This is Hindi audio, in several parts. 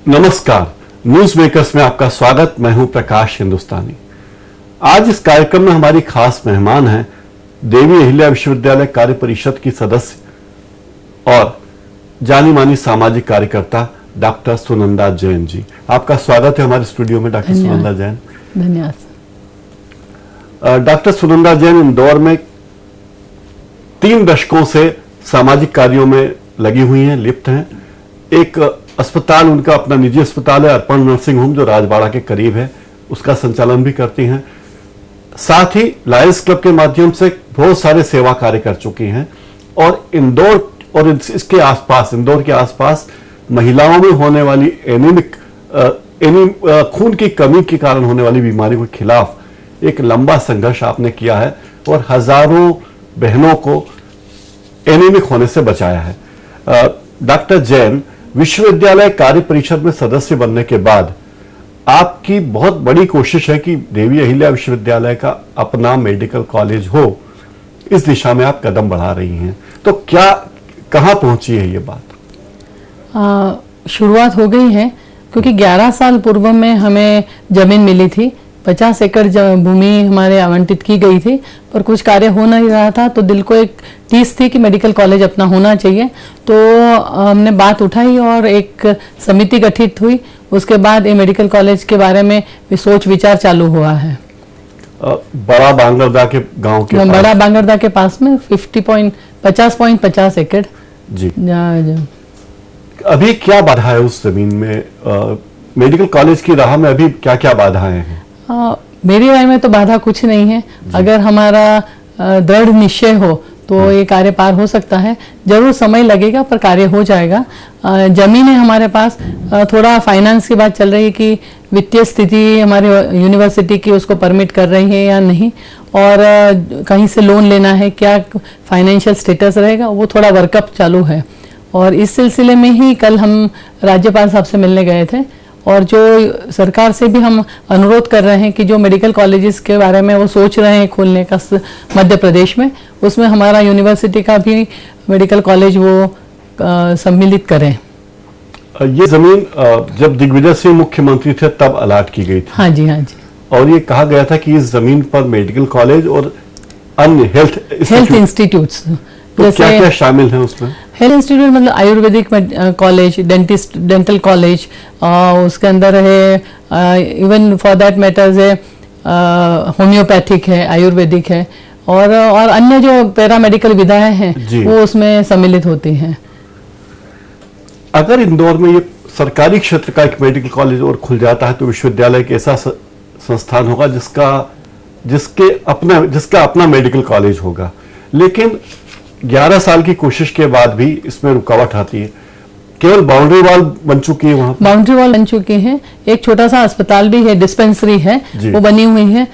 नमस्कार, न्यूज मेकर्स में आपका स्वागत। मैं हूं प्रकाश हिंदुस्तानी। आज इस कार्यक्रम में हमारी खास मेहमान हैं देवी अहिल्या विश्वविद्यालय कार्य परिषद की सदस्य और जानी मानी सामाजिक कार्यकर्ता डॉक्टर सुनंदा जैन जी। आपका स्वागत है हमारे स्टूडियो में डॉक्टर सुनंदा जैन। धन्यवाद। डॉक्टर सुनंदा जैन इंदौर में 3 दशकों से सामाजिक कार्यों में लगी हुई हैं, लिप्त हैं। एक अस्पताल, उनका अपना निजी अस्पताल है अर्पण नर्सिंग होम, जो राजबाड़ा के करीब है, उसका संचालन भी करती हैं। साथ ही लायंस क्लब के माध्यम से बहुत सारे सेवा कार्य कर चुकी हैं और इंदौर और इसके आसपास, इंदौर के आसपास महिलाओं में होने वाली खून की कमी के कारण होने वाली बीमारी के खिलाफ एक लंबा संघर्ष आपने किया है और हजारों बहनों को एनीमिक होने से बचाया है। डॉक्टर जैन, विश्वविद्यालय कार्य परिषद में सदस्य बनने के बाद आपकी बहुत बड़ी कोशिश है कि देवी अहिल्या विश्वविद्यालय का अपना मेडिकल कॉलेज हो। इस दिशा में आप कदम बढ़ा रही हैं, तो क्या कहां पहुंची है ये बात? शुरुआत हो गई है, क्योंकि 11 साल पूर्व में हमें जमीन मिली थी। 50 एकड़ भूमि हमारे आवंटित की गई थी, पर कुछ कार्य हो नहीं रहा था। तो दिल को एक टीस थी कि मेडिकल कॉलेज अपना होना चाहिए। तो हमने बात उठाई और एक समिति गठित हुई। उसके बाद ये मेडिकल कॉलेज के बारे में सोच विचार चालू हुआ है। बड़ा बांगरदा के गांव के पास, बड़ा बांगरदा के पास में 50.50 एकड़ जी। अभी क्या बाधा है उस जमीन में? मेडिकल कॉलेज की राह में अभी क्या क्या बाधाएं हैं? मेरी राय में तो बाधा कुछ नहीं है। अगर हमारा दृढ़ निश्चय हो तो ये कार्य पार हो सकता है। जरूर समय लगेगा, पर कार्य हो जाएगा। जमीन है हमारे पास। थोड़ा फाइनेंस की बात चल रही है कि वित्तीय स्थिति हमारी यूनिवर्सिटी की उसको परमिट कर रही है या नहीं, और कहीं से लोन लेना है, क्या फाइनेंशियल स्टेटस रहेगा, वो थोड़ा वर्कअप चालू है। और इस सिलसिले में ही कल हम राज्यपाल साहब से मिलने गए थे और जो सरकार से भी हम अनुरोध कर रहे हैं कि जो मेडिकल कॉलेजेस के बारे में वो सोच रहे हैं खोलने का मध्य प्रदेश में, उसमें हमारा यूनिवर्सिटी का भी मेडिकल कॉलेज वो सम्मिलित करें। ये जमीन जब दिग्विजय सिंह मुख्यमंत्री थे तब अलाट की गई थी। हाँ जी, हाँ जी। और ये कहा गया था कि इस जमीन पर मेडिकल कॉलेज और अन्य हेल्थ इंस्टीट्यूट्स, तो क्या क्या शामिल है उसमें? हेल्थ इंस्टीट्यूट मतलब आयुर्वेदिक कॉलेज, डेंटल कॉलेज, उसके अंदर है इवन फॉर दैट मैटर्स है होम्योपैथिक है, आयुर्वेदिक है, और अन्य जो पैरामेडिकल विधाएं हैं वो उसमें सम्मिलित होती हैं। अगर इंदौर में ये सरकारी क्षेत्र का एक मेडिकल कॉलेज और खुल जाता है तो विश्वविद्यालय एक ऐसा संस्थान होगा जिसका अपना मेडिकल कॉलेज होगा। लेकिन 11 साल की कोशिश के बाद भी इसमें रुकावट आती है। केवल बाउंड्री वॉल बन चुकी है, वहां बाउंड्री वॉल बन चुकी है। एक छोटा सा अस्पताल भी है, डिस्पेंसरी है, वो बनी हुई है।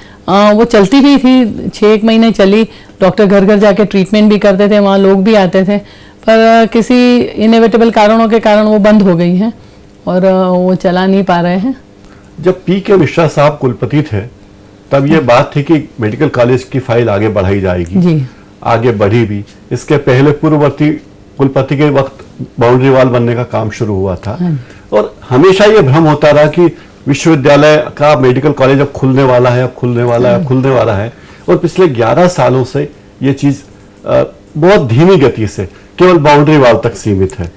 वो चलती भी थी, 6 महीने चली। डॉक्टर घर घर जाके ट्रीटमेंट भी करते थे, वहां लोग भी आते थे, पर किसी इनएविटेबल कारणों के कारण वो बंद हो गई है और वो चला नहीं पा रहे हैं। जब पी.के. मिश्रा साहब कुलपति थे तब ये बात थी कि मेडिकल कॉलेज की फाइल आगे बढ़ाई जाएगी जी। आगे बढ़ी भी। इसके पहले पूर्ववर्ती कुलपति के वक्त बाउंड्री वॉल बनने का काम शुरू हुआ था और हमेशा ये भ्रम होता रहा कि विश्वविद्यालय का मेडिकल कॉलेज अब खुलने वाला है, अब खुलने वाला है, अब खुलने वाला है। और पिछले 11 सालों से ये चीज बहुत धीमी गति से केवल बाउंड्री वॉल तक सीमित है।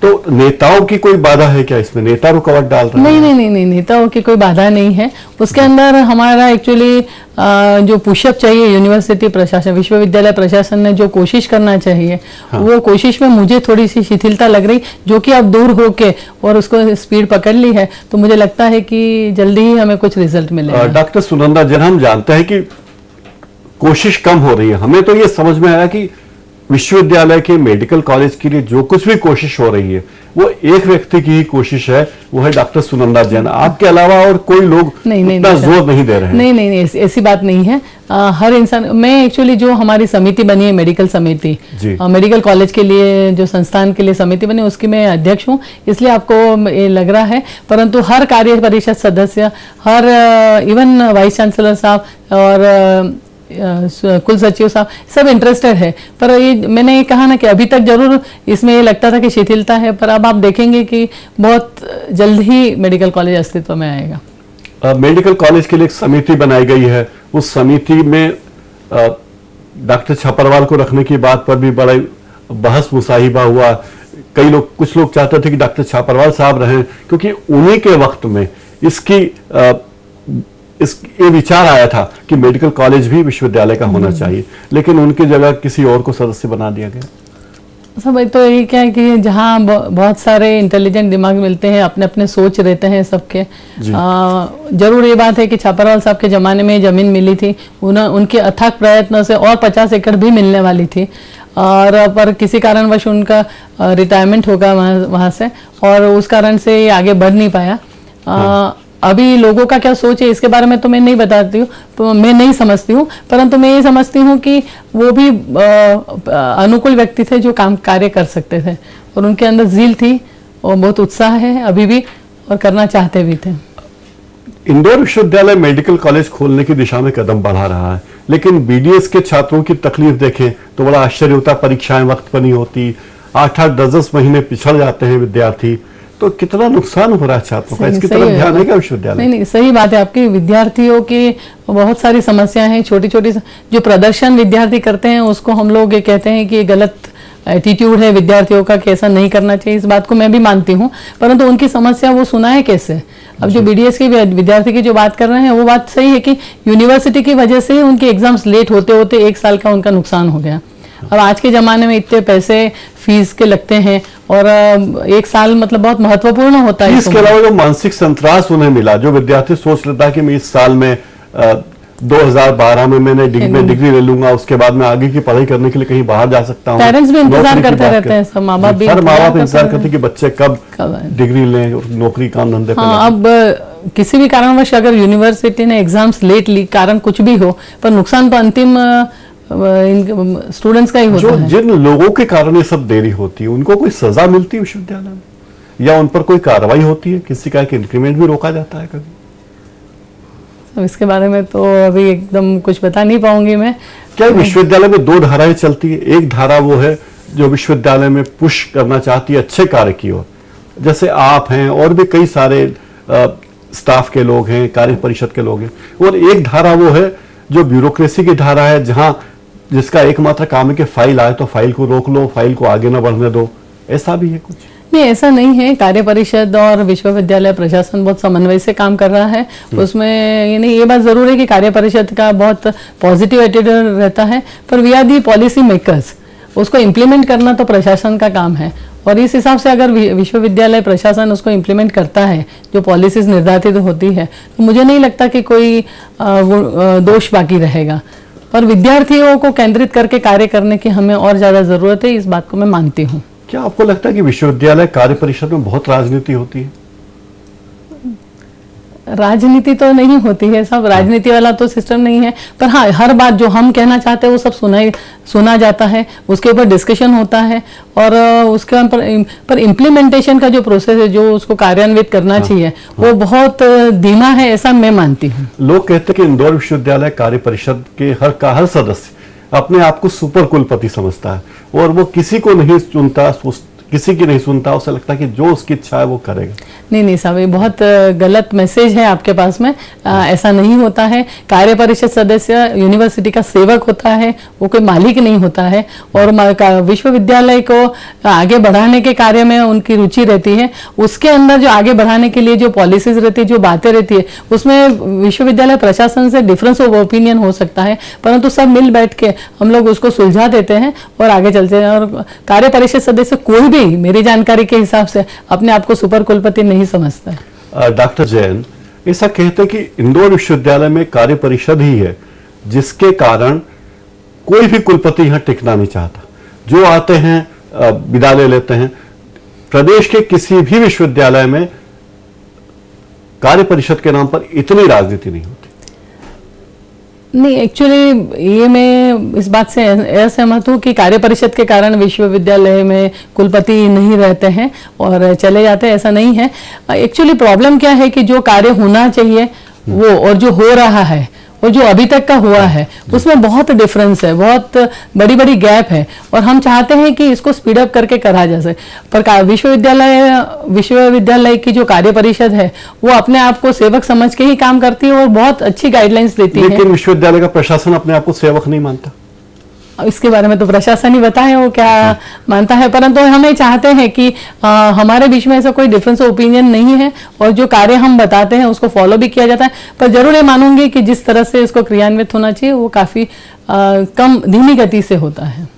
तो नेताओं की कोई बाधा है क्या इसमें? नेता रुकावट डाल रहे हैं? नहीं, नेताओं की कोई बाधा नहीं है। उसके अंदर हमारा एक्चुअली जो पुशअप चाहिए, यूनिवर्सिटी प्रशासन, विश्वविद्यालय प्रशासन ने जो कोशिश करना चाहिए, वो कोशिश में मुझे थोड़ी सी शिथिलता लग रही, जो कि अब दूर होके और उसको स्पीड पकड़ ली है। तो मुझे लगता है कि जल्दी ही हमें कुछ रिजल्ट मिलेगा। डॉक्टर सुनंदा जैन, हम जानते हैं कि कोशिश कम हो रही है। हमें तो ये समझ में आया कि विश्वविद्यालय के मेडिकल कॉलेज के लिए जो कुछ भी कोशिश हो रही है वो एक व्यक्ति की ही कोशिश है, वो है डॉक्टर सुनंदा जैन। आपके अलावा और कोई लोग इतना जोर नहीं दे रहे हैं। नहीं, ऐसी बात नहीं है। हर इंसान, मैं एक्चुअली जो हमारी समिति बनी है, मेडिकल समिति, मेडिकल कॉलेज के लिए जो संस्थान के लिए समिति बनी, उसकी मैं अध्यक्ष हूँ, इसलिए आपको ये लग रहा है। परंतु हर कार्य परिषद सदस्य, हर इवन वाइस चांसलर साहब और कुल सचिव साहब सब इंटरेस्टेड है, पर ये मैंने ये कहा ना कि अभी तक जरूर इसमें ये लगता था कि शिथिलता है, पर अब आप देखेंगे कि बहुत जल्द ही मेडिकल कॉलेज अस्तित्व में आएगा। मेडिकल कॉलेज के लिए एक समिति बनाई गई है, उस समिति में डॉक्टर छपरवाल को रखने की बात पर भी बड़ा बहस मुसाहिबा हुआ। कुछ लोग चाहते थे कि डॉक्टर छपरवाल साहब रहें, क्योंकि उन्हीं के वक्त में ये विचार आया था कि मेडिकल कॉलेज भी विश्वविद्यालय का होना चाहिए, लेकिन उनकी जगह किसी और को सदस्य बना दिया गया। सब तो ये क्या है कि जहाँ बहुत सारे इंटेलिजेंट दिमाग मिलते हैं, अपने अपने सोच रहते हैं सबके। जरूर ये बात है कि छापरवाल साहब के जमाने में जमीन मिली थी, उनके अथक प्रयत्नों से और 50 एकड़ भी मिलने वाली थी, और पर किसी कारणवश उनका रिटायरमेंट होगा वहाँ से, और उस कारण से ये आगे बढ़ नहीं पाया। अभी लोगों का क्या सोच है इसके बारे में तो मैं नहीं बताती हूँ, तो मैं नहीं समझती हूँ, परंतु मैं ये समझती हूँ कि वो भी अनुकूल व्यक्ति थे जो कार्य कर सकते थे, और उनके अंदर ज़ील थी और बहुत उत्साह है अभी भी, और करना चाहते भी थे। इंदौर विश्वविद्यालय मेडिकल कॉलेज खोलने की दिशा में कदम बढ़ा रहा है, लेकिन बीडीएस के छात्रों की तकलीफ देखें तो बड़ा आश्चर्य होता। परीक्षाएं वक्त पर नहीं होती, 8-8 10 महीने पिछड़ जाते हैं विद्यार्थी, तो कितना नुकसान हो रहा है छात्रों का, इसकी तरफ ध्यान है क्या विश्वविद्यालय? नहीं, सही बात है आपकी। विद्यार्थियों की बहुत सारी समस्याएं हैं, छोटी छोटी जो प्रदर्शन विद्यार्थी करते हैं उसको हम लोग ये कहते हैं कि ये गलत एटीट्यूड है विद्यार्थियों का, कि ऐसा नहीं करना चाहिए। इस बात को मैं भी मानती हूँ, परंतु उनकी समस्या वो सुनाए कैसे? अब जो बीडीएस के विद्यार्थी की जो बात कर रहे हैं वो बात सही है कि यूनिवर्सिटी की वजह से उनके एग्जाम्स लेट होते होते 1 साल का उनका नुकसान हो गया। अब आज के जमाने में इतने पैसे फीस के लगते हैं, और 1 साल मतलब बहुत महत्वपूर्ण होता है। इसके अलावा जो मानसिक संतरास उन्हें मिला, जो विद्यार्थी सोच लेता है कि मैं इस साल में 2012 में मैंने डिग्री ले लूंगा, उसके बाद मैं आगे की पढ़ाई करने के लिए कहीं बाहर जा सकता हूँ। पेरेंट्स भी इंतजार करते रहते हैं, सब माँ बाप भी इंतजार करते हैं कि बच्चे कब डिग्री लें और नौकरी काम धंधे पे। अब किसी भी कारणवश अगर यूनिवर्सिटी ने एग्जाम्स लेट ली, कारण कुछ भी हो, पर नुकसान तो अंतिम स्टूडेंट्स का ही होता है। जिन लोगों के कारण ये सब देरी होती है उनको कोई सजा मिलती है विश्वविद्यालय में, या उन पर कोई कार्रवाई होती है? किसी का एक इंक्रीमेंट भी रोका जाता है कभी? इसके बारे में तो अभी एकदम कुछ बता नहीं पाऊंगी मैं। क्या विश्वविद्यालय में 2 धाराएं चलती है? एक धारा वो है जो विश्वविद्यालय में पुश करना चाहती है अच्छे कार्य की ओर, जैसे आप हैं और भी कई सारे स्टाफ के लोग हैं, कार्य परिषद के लोग हैं, और एक धारा वो है जो ब्यूरोक्रेसी की धारा है, जहां जिसका एकमात्र काम है कि फाइल आए तो फाइल को रोक लो, फाइल को आगे न बढ़ने दो। ऐसा भी है कुछ? नहीं, ऐसा नहीं है। कार्य परिषद और विश्वविद्यालय प्रशासन बहुत समन्वय से काम कर रहा है। उसमें ये बात जरूर है कि कार्य परिषद का बहुत पॉजिटिव एटीट्यूड रहता है, पर we are the policy makers, उसको इम्प्लीमेंट करना तो प्रशासन का काम है, और इस हिसाब से अगर विश्वविद्यालय प्रशासन उसको इम्प्लीमेंट करता है, जो पॉलिसीज निर्धारित होती है, तो मुझे नहीं लगता कि कोई दोष बाकी रहेगा। पर विद्यार्थियों को केंद्रित करके कार्य करने की हमें और ज्यादा जरूरत है, इस बात को मैं मानती हूँ। क्या आपको लगता है कि विश्वविद्यालय कार्य परिषद में बहुत राजनीति होती है? राजनीति तो नहीं होती है, सब राजनीति वाला तो सिस्टम नहीं है, पर हाँ, हर बात जो हम कहना चाहते हैं वो सब सुना जाता है, उसके ऊपर डिस्कशन होता है, और उसके पर इम्प्लीमेंटेशन का जो प्रोसेस है, जो उसको कार्यान्वित करना चाहिए, वो बहुत धीमा है, ऐसा मैं मानती हूँ। लोग कहते हैं कि इंदौर विश्वविद्यालय कार्य परिषद के हर सदस्य अपने आप को सुपर कुलपति समझता है, और वो किसी को नहीं चुनता, किसी की नहीं सुनता, उसे लगता है कि जो उसकी इच्छा है वो करेगा। नहीं साहब, ये बहुत गलत मैसेज है आपके पास में। ऐसा नहीं होता है। कार्य परिषद सदस्य यूनिवर्सिटी का सेवक होता है, वो कोई मालिक नहीं होता है, और विश्वविद्यालय को आगे बढ़ाने के कार्य में उनकी रुचि रहती है। उसके अंदर जो आगे बढ़ाने के लिए जो पॉलिसीज रहती है, जो बातें रहती है, उसमें विश्वविद्यालय प्रशासन से डिफरेंस ऑफ ओपिनियन हो सकता है, परंतु सब मिल बैठ के हम लोग उसको सुलझा देते हैं और आगे चलते हैं। और कार्य परिषद सदस्य कोई भी मेरी जानकारी के हिसाब से अपने आप को सुपर कुलपति नहीं समझता है। डॉक्टर जैन ऐसा कहते हैं कि इंदौर विश्वविद्यालय में कार्य परिषद ही है जिसके कारण कोई भी कुलपति यहां टिकना नहीं चाहता। जो आते हैं विदा ले लेते हैं। प्रदेश के किसी भी विश्वविद्यालय में कार्य परिषद के नाम पर इतनी राजनीति नहीं होती। नहीं, एक्चुअली ये मैं इस बात से असहमत हूँ कि कार्य परिषद के कारण विश्वविद्यालय में कुलपति नहीं रहते हैं और चले जाते हैं, ऐसा नहीं है। एक्चुअली प्रॉब्लम क्या है कि जो कार्य होना चाहिए वो और जो हो रहा है और जो अभी तक का हुआ है उसमें बहुत डिफरेंस है, बहुत बड़ी बड़ी गैप है, और हम चाहते हैं कि इसको स्पीड अप करके करा जा सके। पर विश्वविद्यालय की जो कार्य परिषद है वो अपने आप को सेवक समझ के ही काम करती है और बहुत अच्छी गाइडलाइंस देती है। लेकिन विश्वविद्यालय का प्रशासन अपने आप को सेवक नहीं मानता। इसके बारे में तो प्रशासन ही बताए वो क्या मानता है, परंतु हमें चाहते हैं कि हमारे बीच में ऐसा कोई डिफरेंस ऑफ ओपिनियन नहीं है और जो कार्य हम बताते हैं उसको फॉलो भी किया जाता है। पर जरूर ये मानूंगी कि जिस तरह से इसको क्रियान्वित होना चाहिए वो काफी कम धीमी गति से होता है।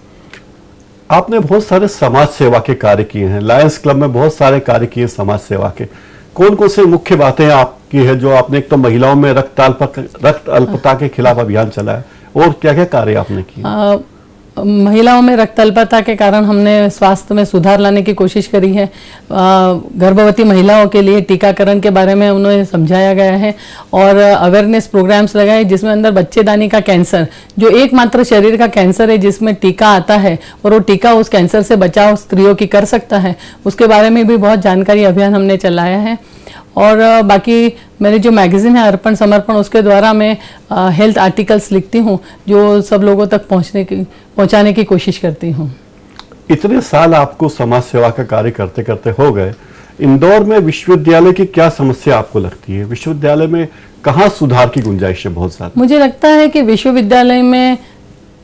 आपने बहुत सारे समाज सेवा के कार्य किए हैं, लायंस क्लब में बहुत सारे कार्य किए समाज सेवा के। कौन कौन से मुख्य बातें आपकी है जो आपने, एक तो महिलाओं में रक्त अल्पता के खिलाफ अभियान चलाया, और क्या क्या कार्य आपने किए? महिलाओं में रक्त अल्पता के कारण हमने स्वास्थ्य में सुधार लाने की कोशिश करी है। गर्भवती महिलाओं के लिए टीकाकरण के बारे में उन्हें समझाया गया है और अवेयरनेस प्रोग्राम्स लगाए जिसमें अंदर बच्चेदानी का कैंसर, जो एकमात्र शरीर का कैंसर है जिसमें टीका आता है और वो टीका उस कैंसर से बचाव स्त्रियों की कर सकता है, उसके बारे में भी बहुत जानकारी अभियान हमने चलाया है। और बाकी मेरी जो मैगजीन है अर्पण समर्पण, उसके द्वारा मैं हेल्थ आर्टिकल्स लिखती हूँ जो सब लोगों तक पहुँचाने की कोशिश करती हूँ। इतने साल आपको समाज सेवा का कार्य करते करते हो गए, इंदौर में विश्वविद्यालय की क्या समस्या आपको लगती है? विश्वविद्यालय में कहाँ सुधार की गुंजाइश है? बहुत ज्यादा मुझे लगता है कि विश्वविद्यालय में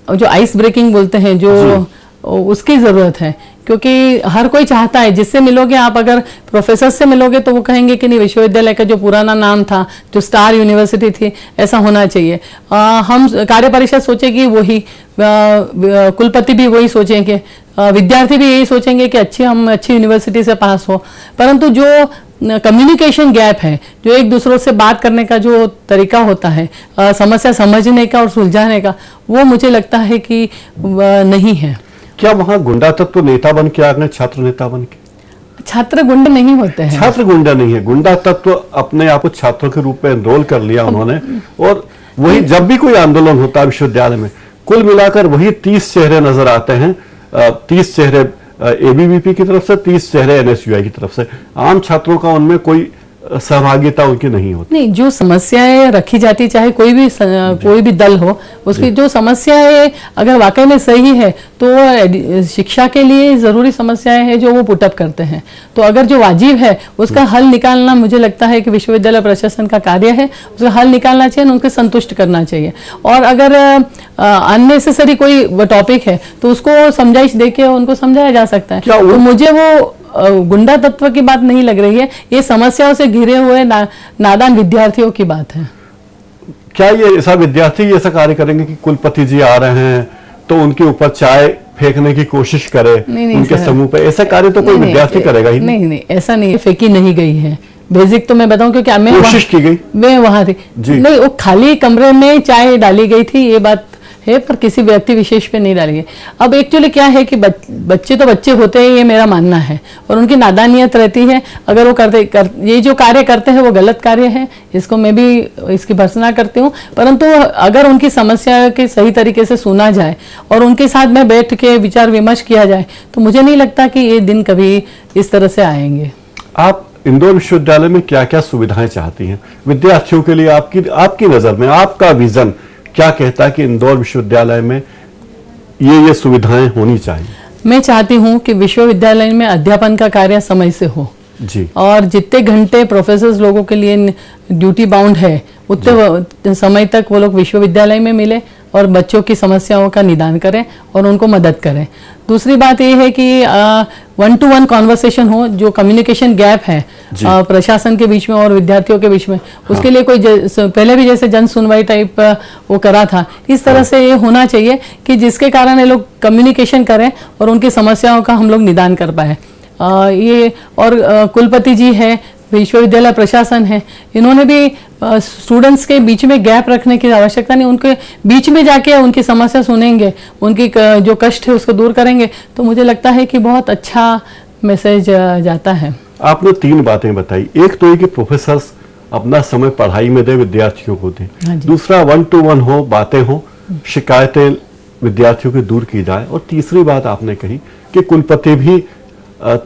जो आइस ब्रेकिंग बोलते हैं जो उसकी जरूरत है, क्योंकि हर कोई चाहता है, जिससे मिलोगे आप, अगर प्रोफेसर से मिलोगे तो वो कहेंगे कि नहीं, विश्वविद्यालय का जो पुराना नाम था, जो स्टार यूनिवर्सिटी थी, ऐसा होना चाहिए। हम कार्य परिषद सोचेगी वही, कुलपति भी वही सोचेंगे, विद्यार्थी भी यही सोचेंगे कि हम अच्छी यूनिवर्सिटी से पास हो, परंतु जो कम्युनिकेशन गैप है, जो एक दूसरों से बात करने का जो तरीका होता है, समस्या समझने का और सुलझाने का, वो मुझे लगता है कि नहीं है। क्या वहां गुंडा तत्व नेता बन के आ गए, छात्र नेता बन के? छात्र गुंडे नहीं होते हैं। छात्र गुंडा नहीं है, गुंडा तत्व अपने आप को छात्रों के रूप में एनरोल कर लिया उन्होंने, और वही जब भी कोई आंदोलन होता है विश्वविद्यालय में, कुल मिलाकर वही 30 चेहरे नजर आते हैं, 30 चेहरे एबीवीपी की तरफ से, 30 चेहरे एनएसयूआई की तरफ से। आम छात्रों का उनमें कोई सहभागिता उनकी नहीं होती। नहीं, जो समस्याएं रखी जाती, चाहे कोई भी दल हो, उसकी जो समस्याएं अगर वाकई में सही है तो शिक्षा के लिए जरूरी समस्याएं हैं जो वो पुटअप करते हैं, तो अगर जो वाजिब है उसका हल निकालना, मुझे लगता है कि विश्वविद्यालय प्रशासन का कार्य है, उसका हल निकालना चाहिए, उनको संतुष्ट करना चाहिए। और अगर अननेसेसरी कोई टॉपिक है तो उसको समझाइश देके उनको समझाया जा सकता है। तो मुझे वो गुंडा तत्व की बात नहीं लग रही है, ये समस्याओं से घिरे हुए नादान विद्यार्थियों की बात है। क्या ये ऐसा विद्यार्थी ऐसा कार्य करेंगे कि कुलपति जी आ रहे हैं तो उनके ऊपर चाय फेंकने की कोशिश करे? उनके समूह पे ऐसा कार्य तो कोई विद्यार्थी करेगा ही नहीं। नहीं, ऐसा नहीं, फेंकी नहीं गई है। बेसिक तो मैं बताऊं, क्योंकि मैं कोशिश की गई, मैं वहां थी नहीं, वो खाली कमरे में चाय डाली गई थी, ये बात है, पर किसी व्यक्ति विशेष पे नहीं डाली गई। अब एक्चुअली क्या है कि बच्चे तो बच्चे होते हैं, ये मेरा मानना है, और उनकी नादानियत रहती है। अगर वो ये जो कार्य करते हैं वो गलत कार्य है, इसको मैं भी इसकी भर्त्सना करती हूँ, परंतु अगर उनकी समस्या के सही तरीके से सुना जाए और उनके साथ में बैठ के विचार विमर्श किया जाए तो मुझे नहीं लगता कि ये दिन कभी इस तरह से आएंगे। आप इंदौर विश्वविद्यालय में क्या क्या सुविधाएं चाहती हैं विद्यार्थियों के लिए? आपकी नजर में आपका विजन क्या कहता है कि इंदौर विश्वविद्यालय में ये सुविधाएं होनी चाहिए? मैं चाहती हूं कि विश्वविद्यालय में अध्यापन का कार्य समय से हो जी, और जितने घंटे प्रोफेसर लोगों के लिए ड्यूटी बाउंड है उतने समय तक वो लोग विश्वविद्यालय में मिले और बच्चों की समस्याओं का निदान करें और उनको मदद करें। दूसरी बात ये है कि 1-to-1 कॉन्वर्सेशन हो, जो कम्युनिकेशन गैप है प्रशासन के बीच में और विद्यार्थियों के बीच में, उसके लिए कोई पहले भी जैसे जन सुनवाई टाइप वो करा था, इस तरह से ये होना चाहिए कि जिसके कारण ये लोग कम्युनिकेशन करें और उनकी समस्याओं का हम लोग निदान कर पाए। ये और कुलपति जी है, विश्वविद्यालय प्रशासन है, इन्होंने भी स्टूडेंट्स के बीच में गैप रखने की आवश्यकता नहीं, उनके बीच में जाके उनकी समस्या सुनेंगे, उनकी जो कष्ट है उसको दूर करेंगे, तो मुझे लगता है कि बहुत अच्छा मैसेज जाता है। आपने 3 बातें बताई, एक तो ये कि प्रोफेसर्स अपना समय पढ़ाई में दे, विद्यार्थियों को दे। दूसरा 1-to-1 हो, बातें हो, शिकायतें विद्यार्थियों की दूर की जाए, और तीसरी बात आपने कही कि कुलपति भी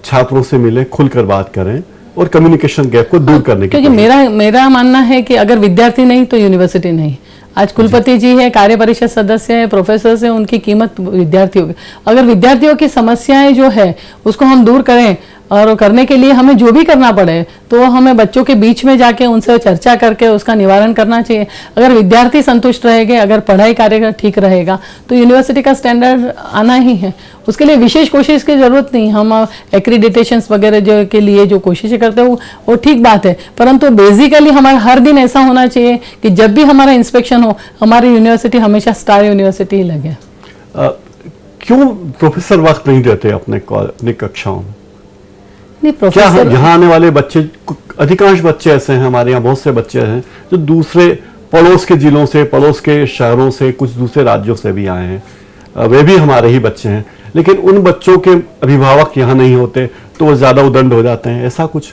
छात्रों से मिले, खुलकर बात करें और कम्युनिकेशन गैप को दूर करने की। क्योंकि मेरा मानना है कि अगर विद्यार्थी नहीं तो यूनिवर्सिटी नहीं। आज कुलपति जी है, कार्य परिषद सदस्य है, प्रोफेसर है, उनकी कीमत विद्यार्थियों की। अगर विद्यार्थियों की समस्याएं जो है उसको हम दूर करें, और करने के लिए हमें जो भी करना पड़े तो हमें बच्चों के बीच में जाके उनसे चर्चा करके उसका निवारण करना चाहिए। अगर विद्यार्थी संतुष्ट रहेंगे, अगर पढ़ाई कार्य ठीक रहेगा तो यूनिवर्सिटी का स्टैंडर्ड आना ही है। उसके लिए विशेष कोशिश की जरूरत नहीं। हम एक्रीडिटेशंस वगैरह जो के लिए जो कोशिशें करते हैं वो ठीक बात है, परंतु बेसिकली हमारा हर दिन ऐसा होना चाहिए कि जब भी हमारा इंस्पेक्शन हो हमारी यूनिवर्सिटी हमेशा स्टार यूनिवर्सिटी ही लगे। क्यों प्रोफेसर वक्त नहीं देते अपनी कक्षाओं में? नहीं, प्रोफेसर यहाँ आने वाले बच्चे, अधिकांश बच्चे ऐसे हैं, हमारे यहाँ बहुत से बच्चे हैं जो दूसरे पड़ोस के जिलों से, पड़ोस के शहरों से, कुछ दूसरे राज्यों से भी आए हैं, वे भी हमारे ही बच्चे हैं, लेकिन उन बच्चों के अभिभावक यहाँ नहीं होते तो वो ज्यादा उदंड हो जाते हैं, ऐसा कुछ?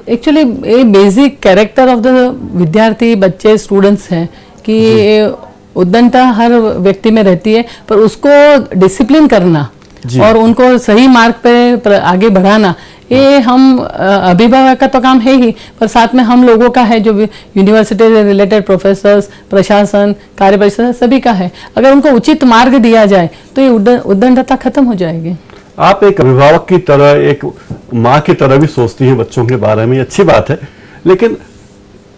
एक्चुअली ये बेसिक कैरेक्टर ऑफ द विद्यार्थी, बच्चे, स्टूडेंट्स हैं कि उद्दंडता हर व्यक्ति में रहती है, पर उसको डिसिप्लिन करना और उनको सही मार्ग पे आगे बढ़ाना, ये हम अभिभावक का तो काम है ही, पर साथ में हम लोगों का है, जो यूनिवर्सिटी से रिलेटेड प्रोफेसर्स, प्रशासन, कार्य परिषद सभी का है। अगर उनको उचित मार्ग दिया जाए तो ये उद्दंडता खत्म हो जाएगी। आप एक अभिभावक की तरह, एक माँ की तरह भी सोचती हैं बच्चों के बारे में, अच्छी बात है, लेकिन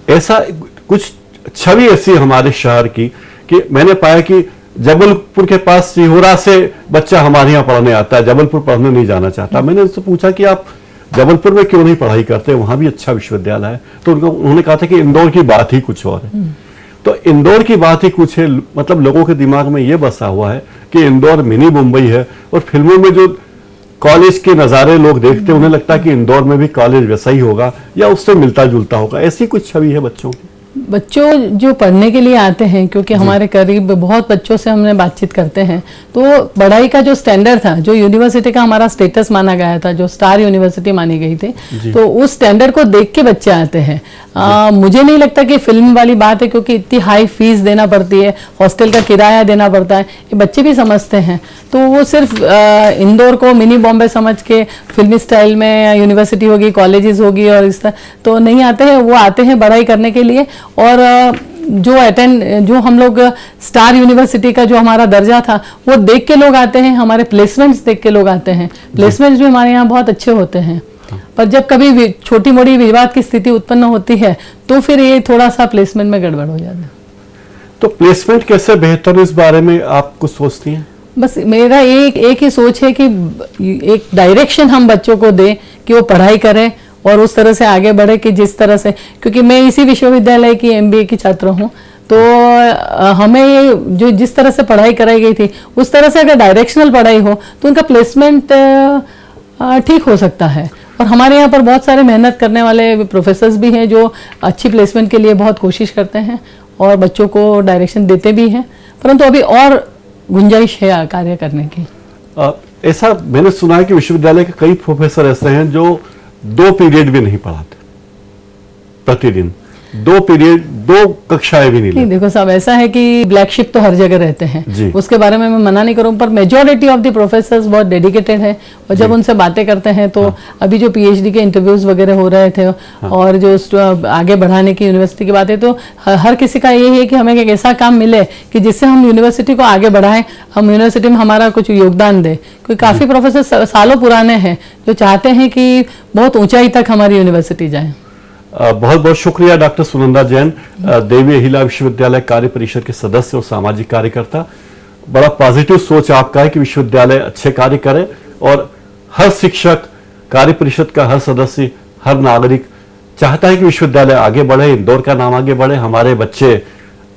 ऐसा कुछ छवि ऐसी हमारे शहर की कि मैंने पाया कि जबलपुर के पास सिहोरा से बच्चा हमारे यहाँ पढ़ने आता है, जबलपुर पढ़ने नहीं जाना चाहता। मैंने उनसे पूछा कि आप जबलपुर में क्यों नहीं पढ़ाई करते, वहां भी अच्छा विश्वविद्यालय है, तो उन्होंने कहा था कि इंदौर की बात ही कुछ और है। तो इंदौर की बात ही कुछ है, मतलब लोगों के दिमाग में ये बसा हुआ है कि इंदौर मिनी मुंबई है, और फिल्मों में जो कॉलेज के नज़ारे लोग देखते हैं उन्हें लगता है कि इंदौर में भी कॉलेज वैसा ही होगा या उससे मिलता जुलता होगा। ऐसी कुछ छवि है बच्चों की। बच्चों जो पढ़ने के लिए आते हैं, क्योंकि हमारे करीब बहुत बच्चों से हमने बातचीत करते हैं, तो पढ़ाई का जो स्टैंडर्ड था, जो यूनिवर्सिटी का हमारा स्टेटस माना गया था, जो स्टार यूनिवर्सिटी मानी गई थी, तो उस स्टैंडर्ड को देख के बच्चे आते हैं। मुझे नहीं लगता कि फिल्म वाली बात है, क्योंकि इतनी हाई फीस देना पड़ती है, हॉस्टल का किराया देना पड़ता है, ये बच्चे भी समझते हैं। तो वो सिर्फ इंदौर को मिनी बॉम्बे समझ के फिल्मी स्टाइल में यूनिवर्सिटी होगी, कॉलेजेस होगी और इस तरह तो नहीं आते हैं। वो आते हैं पढ़ाई करने के लिए, और जो हम लोग स्टार यूनिवर्सिटी का जो हमारा दर्जा था वो देख के लोग आते हैं, हमारे प्लेसमेंट्स देख के लोग आते हैं। प्लेसमेंट्स भी हमारे यहाँ बहुत अच्छे होते हैं, पर जब कभी छोटी मोटी विवाद की स्थिति उत्पन्न होती है तो फिर ये थोड़ा सा प्लेसमेंट में गड़बड़ हो जाता है। तो प्लेसमेंट कैसे बेहतर, इस बारे में आप कुछ सोचती हैं? बस मेरा एक ही सोच है कि एक डायरेक्शन हम बच्चों को दें कि वो पढ़ाई करें और उस तरह से आगे बढ़े, कि जिस तरह से, क्योंकि मैं इसी विश्वविद्यालय की MBA की छात्र हूँ, तो हमें ये जो जिस तरह से पढ़ाई कराई गई थी उस तरह से अगर डायरेक्शनल पढ़ाई हो तो उनका प्लेसमेंट ठीक हो सकता है। और हमारे यहाँ पर बहुत सारे मेहनत करने वाले प्रोफेसर्स भी हैं जो अच्छी प्लेसमेंट के लिए बहुत कोशिश करते हैं और बच्चों को डायरेक्शन देते भी हैं, परंतु अभी और गुंजाइश है कार्य करने की। ऐसा मैंने सुना है कि विश्वविद्यालय के कई प्रोफेसर ऐसे हैं जो 2 पीरियड भी नहीं पढ़ाते, प्रतिदिन 2 पीरियड, 2 कक्षाएं भी नहीं। देखो साहब, ऐसा है कि ब्लैक शिप तो हर जगह रहते हैं, उसके बारे में मैं मना नहीं करूं, पर मेजॉरिटी ऑफ द प्रोफेसर्स बहुत डेडिकेटेड है। और जब उनसे बातें करते हैं तो अभी जो PhD के इंटरव्यूज वगैरह हो रहे थे और जो आगे बढ़ाने की यूनिवर्सिटी की बातें, तो हर किसी का यही है कि हमें एक ऐसा काम मिले कि जिससे हम यूनिवर्सिटी को आगे बढ़ाएं, हम यूनिवर्सिटी में हमारा कुछ योगदान दें। क्योंकि काफी प्रोफेसर सालों पुराने हैं जो चाहते हैं कि बहुत ऊंचाई तक हमारी यूनिवर्सिटी जाए। बहुत बहुत शुक्रिया डॉक्टर सुनंदा जैन, देवी अहिल्या विश्वविद्यालय कार्य परिषद के सदस्य और सामाजिक कार्यकर्ता। बड़ा पॉजिटिव सोच आपका है कि विश्वविद्यालय अच्छे कार्य करे और हर शिक्षक, कार्य परिषद का हर सदस्य, हर नागरिक चाहता है कि विश्वविद्यालय आगे बढ़े, इंदौर का नाम आगे बढ़े, हमारे बच्चे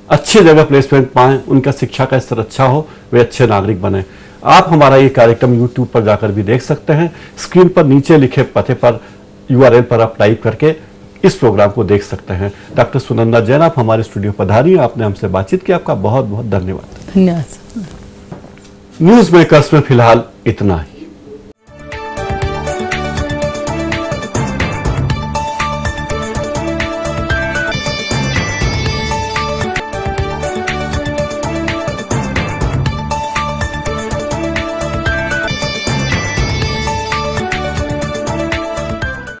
अच्छी जगह प्लेसमेंट पाएं, उनका शिक्षा का स्तर अच्छा हो, वे अच्छे नागरिक बने। आप हमारा ये कार्यक्रम YouTube पर जाकर भी देख सकते हैं। स्क्रीन पर नीचे लिखे पते पर URL पर आप टाइप करके इस प्रोग्राम को देख सकते हैं। डॉक्टर सुनंदा जैन, आप हमारे स्टूडियो पधारी, आपने हमसे बातचीत की, आपका बहुत बहुत धन्यवाद। धन्यवाद। न्यूज मेकर्स में फिलहाल इतना ही।